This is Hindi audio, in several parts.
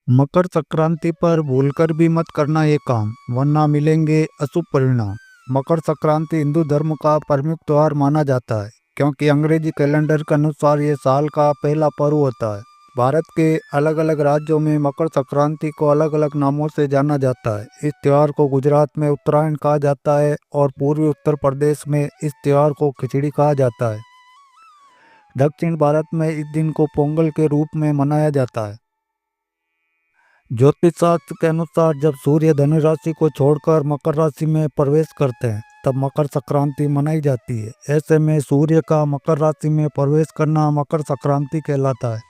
मकर संक्रांति पर भूलकर भी मत करना ये काम, वरना मिलेंगे अशुभ परिणाम। मकर संक्रांति हिंदू धर्म का प्रमुख त्योहार माना जाता है, क्योंकि अंग्रेजी कैलेंडर के अनुसार ये साल का पहला पर्व होता है। भारत के अलग अलग राज्यों में मकर संक्रांति को अलग अलग नामों से जाना जाता है। इस त्योहार को गुजरात में उत्तरायण कहा जाता है और पूर्वी उत्तर प्रदेश में इस त्योहार को खिचड़ी कहा जाता है। दक्षिण भारत में इस दिन को पोंगल के रूप में मनाया जाता है। ज्योतिष शास्त्र के अनुसार जब सूर्य धनु राशि को छोड़कर मकर राशि में प्रवेश करते हैं तब मकर संक्रांति मनाई जाती है। ऐसे में सूर्य का मकर राशि में प्रवेश करना मकर संक्रांति कहलाता है।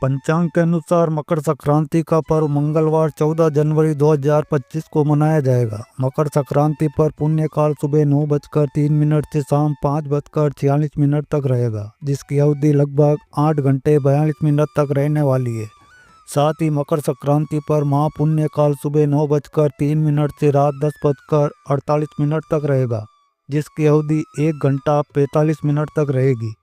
पंचांग के अनुसार मकर संक्रांति का पर्व मंगलवार 14 जनवरी 2025 को मनाया जाएगा। मकर संक्रांति पर पुण्यकाल सुबह 9:03 से शाम 5:46 तक रहेगा, जिसकी अवधि लगभग 8 घंटे 42 मिनट तक रहने वाली है। साथ ही मकर संक्रांति पर महापुण्य काल सुबह 9:03 से रात 10:48 तक रहेगा, जिसकी अवधि 1 घंटा 45 मिनट तक रहेगी।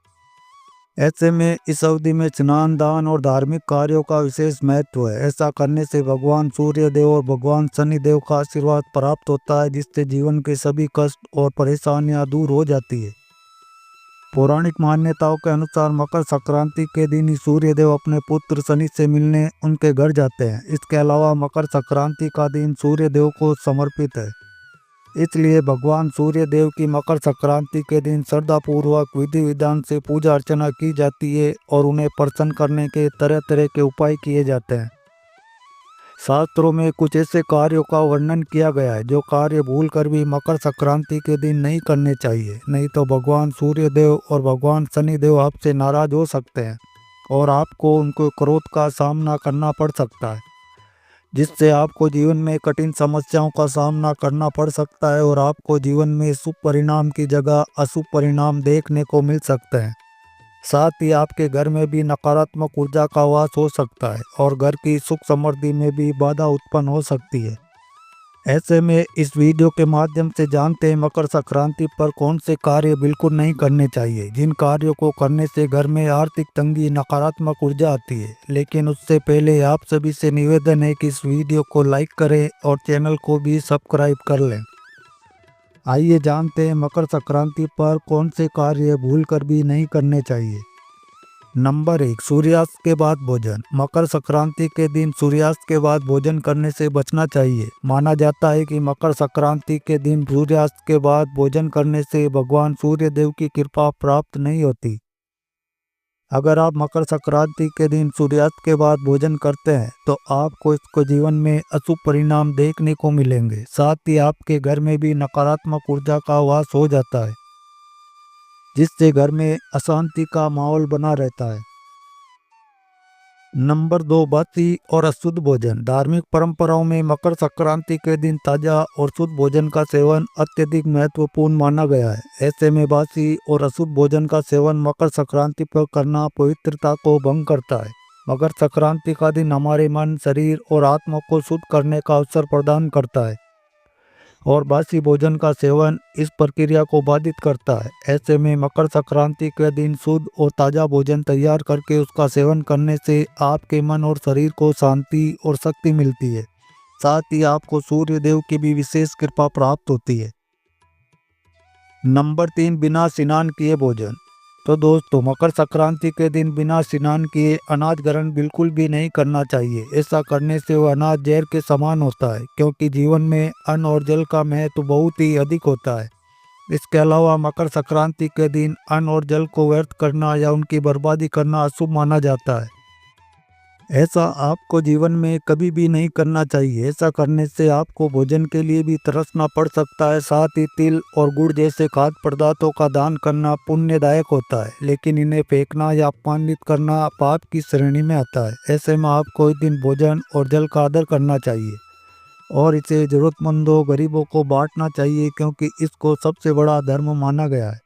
ऐसे में इस अवधि में स्नान, दान और धार्मिक कार्यों का विशेष महत्व है। ऐसा करने से भगवान सूर्य देव और भगवान शनि देव का आशीर्वाद प्राप्त होता है, जिससे जीवन के सभी कष्ट और परेशानियां दूर हो जाती है। पौराणिक मान्यताओं के अनुसार मकर संक्रांति के दिन ही सूर्य देव अपने पुत्र शनि से मिलने उनके घर जाते हैं। इसके अलावा मकर संक्रांति का दिन सूर्य देव को समर्पित है, इसलिए भगवान सूर्य देव की मकर संक्रांति के दिन श्रद्धापूर्वक विधि विधान से पूजा अर्चना की जाती है और उन्हें प्रसन्न करने के तरह तरह के उपाय किए जाते हैं। शास्त्रों में कुछ ऐसे कार्यों का वर्णन किया गया है जो कार्य भूलकर भी मकर संक्रांति के दिन नहीं करने चाहिए, नहीं तो भगवान सूर्य देव और भगवान शनि देव आपसे नाराज हो सकते हैं और आपको उनको क्रोध का सामना करना पड़ सकता है, जिससे आपको जीवन में कठिन समस्याओं का सामना करना पड़ सकता है और आपको जीवन में शुभ परिणाम की जगह अशुभ परिणाम देखने को मिल सकते हैं। साथ ही आपके घर में भी नकारात्मक ऊर्जा का वास हो सकता है और घर की सुख समृद्धि में भी बाधा उत्पन्न हो सकती है। ऐसे में इस वीडियो के माध्यम से जानते हैं मकर संक्रांति पर कौन से कार्य बिल्कुल नहीं करने चाहिए, जिन कार्यों को करने से घर में आर्थिक तंगी, नकारात्मक ऊर्जा आती है। लेकिन उससे पहले आप सभी से निवेदन है कि इस वीडियो को लाइक करें और चैनल को भी सब्सक्राइब कर लें। आइए जानते हैं मकर संक्रांति पर कौन से कार्य भूलकर भी नहीं करने चाहिए। नंबर 1, सूर्यास्त के बाद भोजन। मकर संक्रांति के दिन सूर्यास्त के बाद भोजन करने से बचना चाहिए। माना जाता है कि मकर संक्रांति के दिन सूर्यास्त के बाद भोजन करने से भगवान सूर्य देव की कृपा प्राप्त नहीं होती। अगर आप मकर संक्रांति के दिन सूर्यास्त के बाद भोजन करते हैं तो आपको इसको जीवन में अशुभ परिणाम देखने को मिलेंगे। साथ ही आपके घर में भी नकारात्मक ऊर्जा का वास हो जाता है, जिससे घर में अशांति का माहौल बना रहता है। नंबर 2, बासी और अशुद्ध भोजन। धार्मिक परंपराओं में मकर संक्रांति के दिन ताजा और शुद्ध भोजन का सेवन अत्यधिक महत्वपूर्ण माना गया है। ऐसे में बासी और अशुद्ध भोजन का सेवन मकर संक्रांति पर करना पवित्रता को भंग करता है। मकर संक्रांति का दिन हमारे मन, शरीर और आत्मा को शुद्ध करने का अवसर प्रदान करता है और बासी भोजन का सेवन इस प्रक्रिया को बाधित करता है। ऐसे में मकर संक्रांति के दिन शुद्ध और ताज़ा भोजन तैयार करके उसका सेवन करने से आपके मन और शरीर को शांति और शक्ति मिलती है। साथ ही आपको सूर्य देव की भी विशेष कृपा प्राप्त होती है। नंबर 3, बिना स्नान किए भोजन। तो दोस्तों, मकर संक्रांति के दिन बिना स्नान किए अनाज ग्रहण बिल्कुल भी नहीं करना चाहिए। ऐसा करने से वह अनाज जहर के समान होता है, क्योंकि जीवन में अन्न और जल का महत्व बहुत ही अधिक होता है। इसके अलावा मकर संक्रांति के दिन अन्न और जल को व्यर्थ करना या उनकी बर्बादी करना अशुभ माना जाता है। ऐसा आपको जीवन में कभी भी नहीं करना चाहिए। ऐसा करने से आपको भोजन के लिए भी तरसना पड़ सकता है। साथ ही तिल और गुड़ जैसे खाद्य पदार्थों का दान करना पुण्यदायक होता है, लेकिन इन्हें फेंकना या अपमानित करना पाप की श्रेणी में आता है। ऐसे में आपको इस दिन भोजन और जल का आदर करना चाहिए और इसे जरूरतमंदों, गरीबों को बांटना चाहिए, क्योंकि इसको सबसे बड़ा धर्म माना गया है।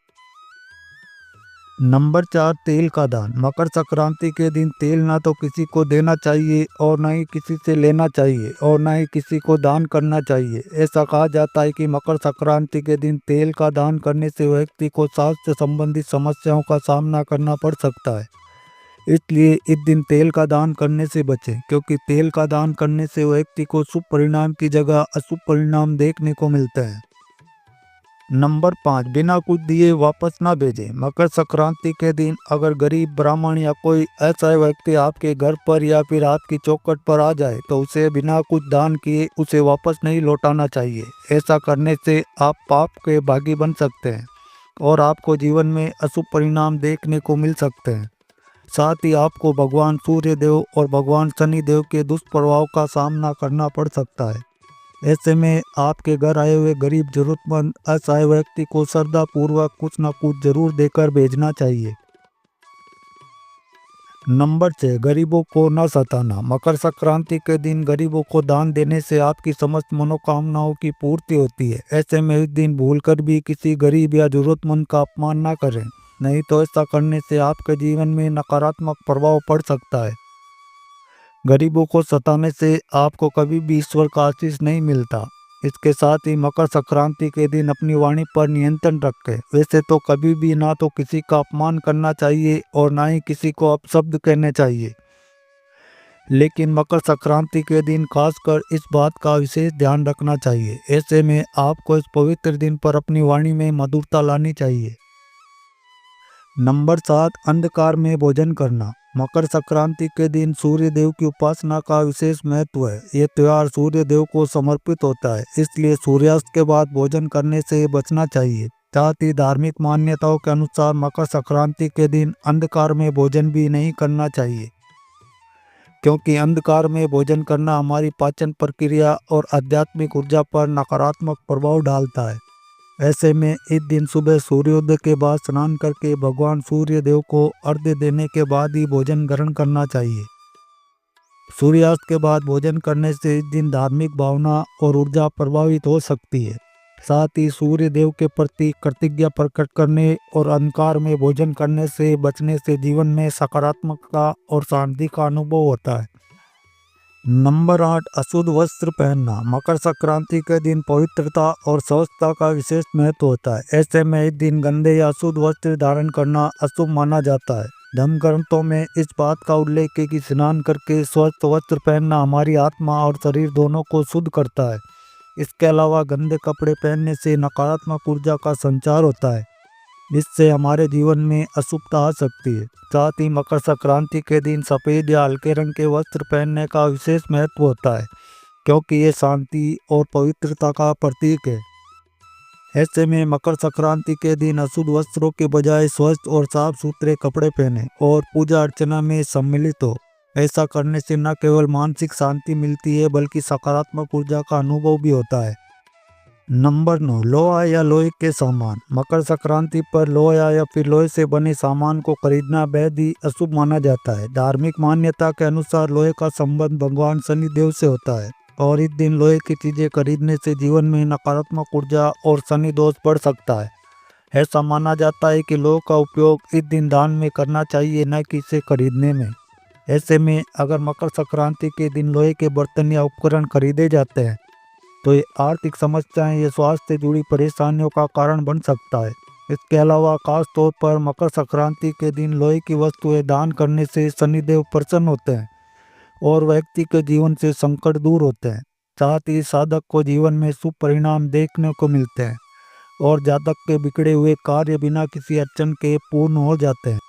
नंबर 4, तेल का दान। मकर संक्रांति के दिन तेल ना तो किसी को देना चाहिए और ना ही किसी से लेना चाहिए और ना ही किसी को दान करना चाहिए। ऐसा कहा जाता है कि मकर संक्रांति के दिन तेल का दान करने से व्यक्ति को स्वास्थ्य संबंधी समस्याओं का सामना करना पड़ सकता है। इसलिए इस दिन तेल का दान करने से बचें, क्योंकि तेल का दान करने से व्यक्ति को शुभ परिणाम की जगह अशुभ परिणाम देखने को मिलते हैं। नंबर 5, बिना कुछ दिए वापस ना भेजें। मकर संक्रांति के दिन अगर गरीब, ब्राह्मण या कोई ऐसा व्यक्ति आपके घर पर या फिर आपकी चौखट पर आ जाए तो उसे बिना कुछ दान किए उसे वापस नहीं लौटाना चाहिए। ऐसा करने से आप पाप के भागी बन सकते हैं और आपको जीवन में अशुभ परिणाम देखने को मिल सकते हैं। साथ ही आपको भगवान सूर्य देव और भगवान शनि देव के दुष्प्रभाव का सामना करना पड़ सकता है। ऐसे में आपके घर आए हुए गरीब, जरूरतमंद, असहाय व्यक्ति को श्रद्धा पूर्वक कुछ न कुछ जरूर देकर भेजना चाहिए। नंबर 6, गरीबों को न सताना। मकर संक्रांति के दिन गरीबों को दान देने से आपकी समस्त मनोकामनाओं की पूर्ति होती है। ऐसे में इस दिन भूलकर भी किसी गरीब या जरूरतमंद का अपमान न करें, नहीं तो ऐसा करने से आपके जीवन में नकारात्मक प्रभाव पड़ सकता है। गरीबों को सताने से आपको कभी भी ईश्वर का आशीष नहीं मिलता। इसके साथ ही मकर संक्रांति के दिन अपनी वाणी पर नियंत्रण रखें। वैसे तो कभी भी ना तो किसी का अपमान करना चाहिए और ना ही किसी को अपशब्द कहने चाहिए, लेकिन मकर संक्रांति के दिन खासकर इस बात का विशेष ध्यान रखना चाहिए। ऐसे में आपको इस पवित्र दिन पर अपनी वाणी में मधुरता लानी चाहिए। नंबर 7, अंधकार में भोजन करना। मकर संक्रांति के दिन सूर्य देव की उपासना का विशेष महत्व है। ये त्योहार सूर्य देव को समर्पित होता है, इसलिए सूर्यास्त के बाद भोजन करने से बचना चाहिए। साथ ही धार्मिक मान्यताओं के अनुसार मकर संक्रांति के दिन अंधकार में भोजन भी नहीं करना चाहिए, क्योंकि अंधकार में भोजन करना हमारी पाचन प्रक्रिया और आध्यात्मिक ऊर्जा पर नकारात्मक प्रभाव डालता है। ऐसे में इस दिन सुबह सूर्योदय के बाद स्नान करके भगवान सूर्य देव को अर्घ्य देने के बाद ही भोजन ग्रहण करना चाहिए। सूर्यास्त के बाद भोजन करने से इस दिन धार्मिक भावना और ऊर्जा प्रभावित हो सकती है। साथ ही सूर्य देव के प्रति कृतज्ञता प्रकट करने और अंधकार में भोजन करने से बचने से जीवन में सकारात्मकता और शांति का अनुभव होता है। नंबर 8, अशुद्ध वस्त्र पहनना। मकर संक्रांति के दिन पवित्रता और स्वच्छता का विशेष महत्व होता है। ऐसे में इस दिन गंदे या अशुद्ध वस्त्र धारण करना अशुभ माना जाता है। धर्म ग्रंथों में इस बात का उल्लेख है कि स्नान करके स्वच्छ वस्त्र पहनना हमारी आत्मा और शरीर दोनों को शुद्ध करता है। इसके अलावा गंदे कपड़े पहनने से नकारात्मक ऊर्जा का संचार होता है, जिससे हमारे जीवन में अशुभता आ सकती है। साथ ही मकर संक्रांति के दिन सफ़ेद या हल्के रंग के वस्त्र पहनने का विशेष महत्व होता है, क्योंकि ये शांति और पवित्रता का प्रतीक है। ऐसे में मकर संक्रांति के दिन अशुद्ध वस्त्रों के बजाय स्वच्छ और साफ सुथरे कपड़े पहने और पूजा अर्चना में सम्मिलित हो। ऐसा करने से न केवल मानसिक शांति मिलती है, बल्कि सकारात्मक ऊर्जा का अनुभव भी होता है। नंबर 9, लोहा या लोहे के सामान। मकर संक्रांति पर लोहा या फिर लोहे से बने सामान को खरीदना बेहद ही अशुभ माना जाता है। धार्मिक मान्यता के अनुसार लोहे का संबंध भगवान शनि देव से होता है और इस दिन लोहे की चीजें खरीदने से जीवन में नकारात्मक ऊर्जा और शनि दोष बढ़ सकता है। ऐसा माना जाता है कि लोहे का उपयोग इस दिन दान में करना चाहिए, न कि इसे खरीदने में। ऐसे में अगर मकर संक्रांति के दिन लोहे के बर्तन या उपकरण खरीदे जाते हैं तो ये आर्थिक समस्याएं या स्वास्थ्य से जुड़ी परेशानियों का कारण बन सकता है। इसके अलावा खास तौर पर मकर संक्रांति के दिन लोहे की वस्तुएं दान करने से शनिदेव प्रसन्न होते हैं और व्यक्ति के जीवन से संकट दूर होते हैं। साथ ही साधक को जीवन में शुभ परिणाम देखने को मिलते हैं और जातक के बिगड़े हुए कार्य बिना किसी अड़चन के पूर्ण हो जाते हैं।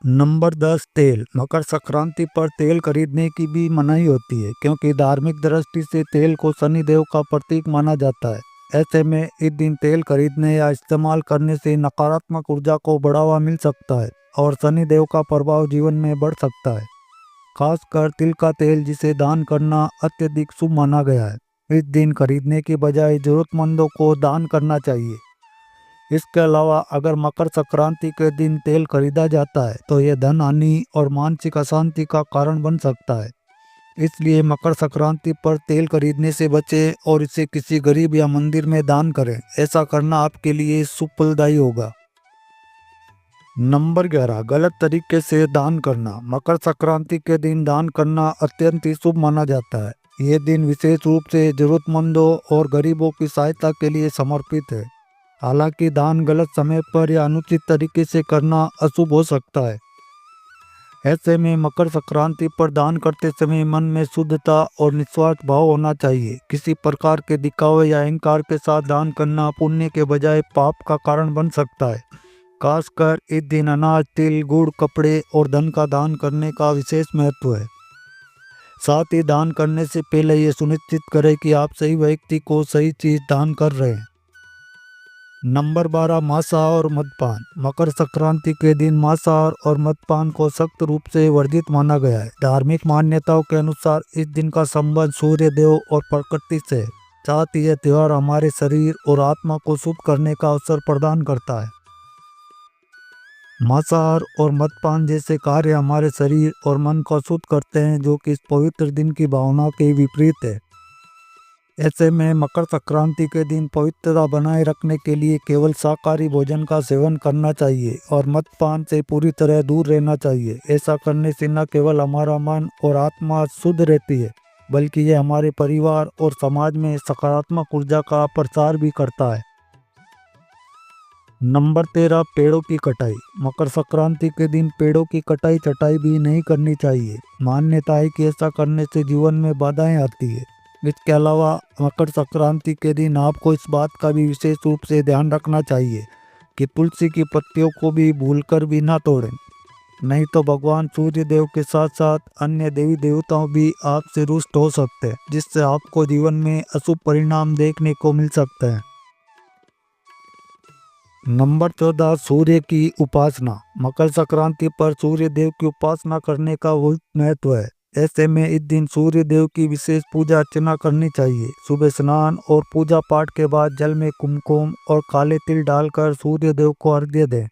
नंबर 10, तेल। मकर संक्रांति पर तेल खरीदने की भी मनाही होती है, क्योंकि धार्मिक दृष्टि से तेल को शनि देव का प्रतीक माना जाता है। ऐसे में इस दिन तेल खरीदने या इस्तेमाल करने से नकारात्मक ऊर्जा को बढ़ावा मिल सकता है और शनि देव का प्रभाव जीवन में बढ़ सकता है। खासकर तिल का तेल, जिसे दान करना अत्यधिक शुभ माना गया है। इस दिन खरीदने की बजाय जरूरतमंदों को दान करना चाहिए। इसके अलावा अगर मकर संक्रांति के दिन तेल खरीदा जाता है तो यह धन हानि और मानसिक अशांति का कारण बन सकता है। इसलिए मकर संक्रांति पर तेल खरीदने से बचें और इसे किसी गरीब या मंदिर में दान करें। ऐसा करना आपके लिए शुभ फलदायी होगा। नंबर 11, गलत तरीके से दान करना। मकर संक्रांति के दिन दान करना अत्यंत ही शुभ माना जाता है। ये दिन विशेष रूप से जरूरतमंदों और गरीबों की सहायता के लिए समर्पित है। हालांकि दान गलत समय पर या अनुचित तरीके से करना अशुभ हो सकता है। ऐसे में मकर संक्रांति पर दान करते समय मन में शुद्धता और निस्वार्थ भाव होना चाहिए। किसी प्रकार के दिखावे या अहंकार के साथ दान करना पुण्य के बजाय पाप का कारण बन सकता है। खासकर इस दिन अनाज, तिल, गुड़, कपड़े और धन का दान करने का विशेष महत्व है। साथ ही दान करने से पहले ये सुनिश्चित करें कि आप सही व्यक्ति को सही चीज दान कर रहे हैं। नंबर 12, मांसाहार और मद्यपान। मकर संक्रांति के दिन मांसाहार और मद्यपान को सख्त रूप से वर्जित माना गया है। धार्मिक मान्यताओं के अनुसार इस दिन का संबंध सूर्य देव और प्रकृति से है। साथ ही यह त्योहार हमारे शरीर और आत्मा को शुद्ध करने का अवसर प्रदान करता है। मांसाहार और मद्यपान जैसे कार्य हमारे शरीर और मन को शुद्ध करते हैं, जो कि इस पवित्र दिन की भावना के विपरीत है। ऐसे में मकर संक्रांति के दिन पवित्रता बनाए रखने के लिए केवल शाकाहारी भोजन का सेवन करना चाहिए और मद्यपान से पूरी तरह दूर रहना चाहिए। ऐसा करने से न केवल हमारा मन और आत्मा शुद्ध रहती है, बल्कि यह हमारे परिवार और समाज में सकारात्मक ऊर्जा का प्रसार भी करता है। नंबर 13, पेड़ों की कटाई। मकर संक्रांति के दिन पेड़ों की कटाई छटाई भी नहीं करनी चाहिए। मान्यता है कि ऐसा करने से जीवन में बाधाएं आती है। इसके अलावा मकर संक्रांति के दिन आपको इस बात का भी विशेष रूप से ध्यान रखना चाहिए कि तुलसी की पत्तियों को भी भूलकर भी ना तोड़ें, नहीं तो भगवान सूर्य देव के साथ साथ अन्य देवी देवताओं भी आपसे रुष्ट हो सकते हैं, जिससे आपको जीवन में अशुभ परिणाम देखने को मिल सकते हैं। नंबर 14, सूर्य की उपासना। मकर संक्रांति पर सूर्य देव की उपासना करने का बहुत महत्व है। ऐसे में इस दिन सूर्य देव की विशेष पूजा अर्चना करनी चाहिए। सुबह स्नान और पूजा पाठ के बाद जल में कुमकुम और काले तिल डालकर सूर्य देव को अर्घ्य दें।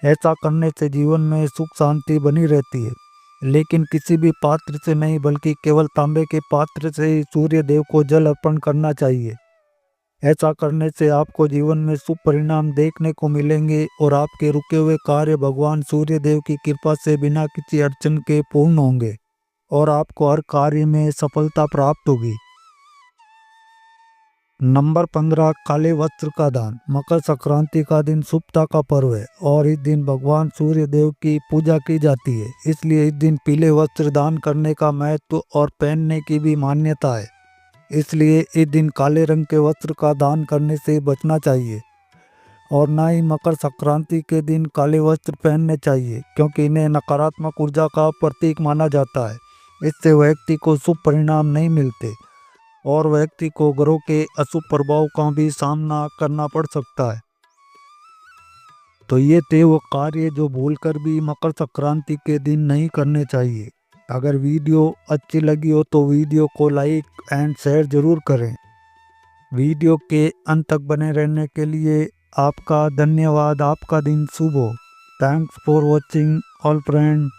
ऐसा करने से जीवन में सुख शांति बनी रहती है। लेकिन किसी भी पात्र से नहीं, बल्कि केवल तांबे के पात्र से ही सूर्य देव को जल अर्पण करना चाहिए। ऐसा करने से आपको जीवन में शुभ परिणाम देखने को मिलेंगे और आपके रुके हुए कार्य भगवान सूर्य देव की कृपा से बिना किसी अड़चन के पूर्ण होंगे और आपको हर कार्य में सफलता प्राप्त होगी। नंबर 15, काले वस्त्र का दान। मकर संक्रांति का दिन शुभता का पर्व है और इस दिन भगवान सूर्य देव की पूजा की जाती है। इसलिए इस दिन पीले वस्त्र दान करने का महत्व और पहनने की भी मान्यता है। इसलिए इस दिन काले रंग के वस्त्र का दान करने से बचना चाहिए और ना ही मकर संक्रांति के दिन काले वस्त्र पहनने चाहिए, क्योंकि इन्हें नकारात्मक ऊर्जा का प्रतीक माना जाता है। इससे व्यक्ति को शुभ परिणाम नहीं मिलते और व्यक्ति को ग्रहों के अशुभ प्रभाव का भी सामना करना पड़ सकता है। तो ये थे वो कार्य जो भूलकर भी मकर संक्रांति के दिन नहीं करने चाहिए। अगर वीडियो अच्छी लगी हो तो वीडियो को लाइक एंड शेयर जरूर करें। वीडियो के अंत तक बने रहने के लिए आपका धन्यवाद। आपका दिन शुभ हो। Thanks for watching all friend.